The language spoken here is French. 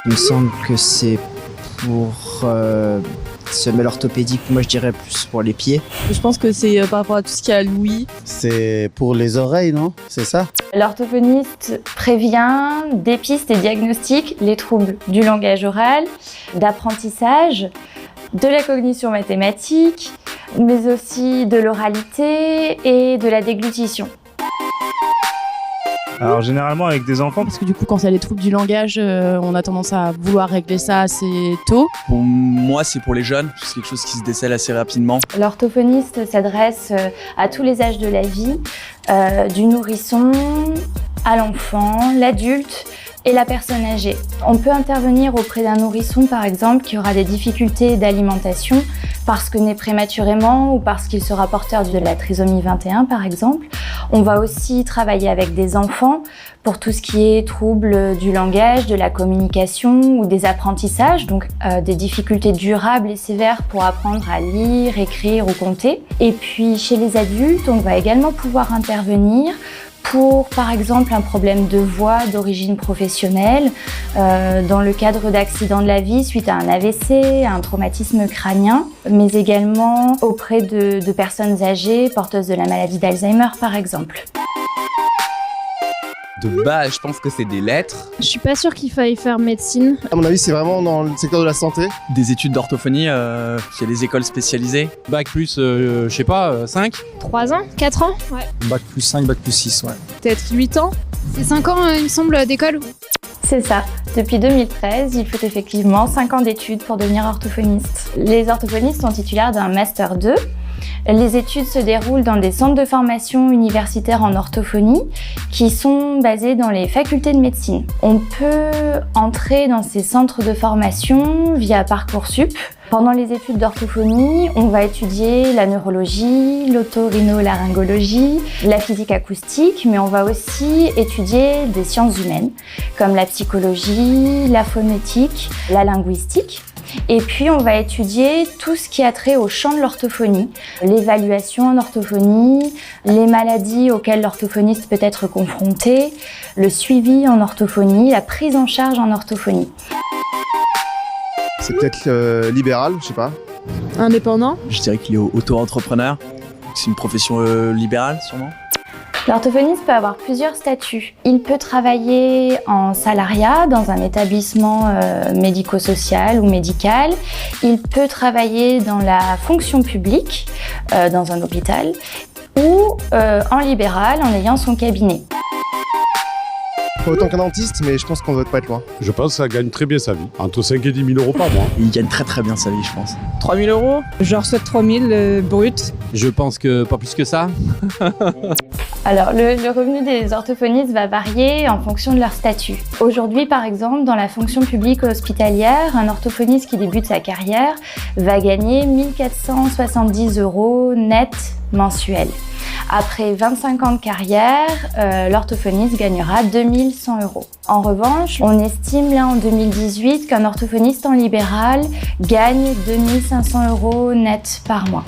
Il me semble que c'est pour semelle orthopédique, moi je dirais plus pour les pieds. Je pense que c'est par rapport à tout ce qu'il y a à l'ouïe. C'est pour les oreilles, non? C'est ça? L'orthophoniste prévient, dépiste et diagnostique les troubles du langage oral, d'apprentissage, de la cognition mathématique, mais aussi de l'oralité et de la déglutition. Alors généralement avec des enfants. Parce que du coup, quand il y a les troubles du langage, on a tendance à vouloir régler ça assez tôt. Pour moi, c'est pour les jeunes, c'est quelque chose qui se décèle assez rapidement. L'orthophoniste s'adresse à tous les âges de la vie, du nourrisson à l'enfant, l'adulte et la personne âgée. On peut intervenir auprès d'un nourrisson, par exemple, qui aura des difficultés d'alimentation parce que né prématurément ou parce qu'il sera porteur de la trisomie 21, par exemple. On va aussi travailler avec des enfants pour tout ce qui est troubles du langage, de la communication ou des apprentissages, donc des difficultés durables et sévères pour apprendre à lire, écrire ou compter. Et puis chez les adultes, on va également pouvoir intervenir pour, par exemple, un problème de voix d'origine professionnelle, dans le cadre d'accidents de la vie suite à un AVC, un traumatisme crânien, mais également auprès de personnes âgées porteuses de la maladie d'Alzheimer, par exemple. De base, je pense que c'est des lettres, Je suis pas sûre qu'il faille faire médecine. À mon avis, c'est vraiment dans le secteur de la santé. des études d'orthophonie, il y a des écoles spécialisées. Bac plus, je sais pas, 5. 3 ans 4 ans Ouais. Bac plus 5, bac plus 6, ouais. Peut-être 8 ans. C'est 5 ans, il me semble, d'école. C'est ça. Depuis 2013, il faut effectivement 5 ans d'études pour devenir orthophoniste. Les orthophonistes sont titulaires d'un Master 2. Les études se déroulent dans des centres de formation universitaires en orthophonie qui sont basés dans les facultés de médecine. On peut entrer dans ces centres de formation via Parcoursup. Pendant les études d'orthophonie, on va étudier la neurologie, l'otorhinolaryngologie, la physique acoustique, mais on va aussi étudier des sciences humaines comme la psychologie, la phonétique, la linguistique. Et puis on va étudier tout ce qui a trait au champ de l'orthophonie, l'évaluation en orthophonie, les maladies auxquelles l'orthophoniste peut être confronté, le suivi en orthophonie, la prise en charge en orthophonie. C'est peut-être libéral, je sais pas. Indépendant. Je dirais qu'il est auto-entrepreneur. C'est une profession libérale, sûrement. L'orthophoniste peut avoir plusieurs statuts. Il peut travailler en salariat dans un établissement médico-social ou médical. Il peut travailler dans la fonction publique, dans un hôpital, ou en libéral en ayant son cabinet. Pas autant qu'un dentiste, mais je pense qu'on doit pas être loin. Je pense que ça gagne très bien sa vie, entre 5 et 10 000 euros par mois. Il gagne très très bien sa vie, je pense. 3 000 euros. Genre soit 3 000 brut. Je pense que pas plus que ça. Alors, le revenu des orthophonistes va varier en fonction de leur statut. Aujourd'hui, par exemple, dans la fonction publique hospitalière, un orthophoniste qui débute sa carrière va gagner 1 470 € net mensuels. Après 25 ans de carrière, l'orthophoniste gagnera 2 100 €. En revanche, on estime là en 2018 qu'un orthophoniste en libéral gagne 2 500 € net par mois.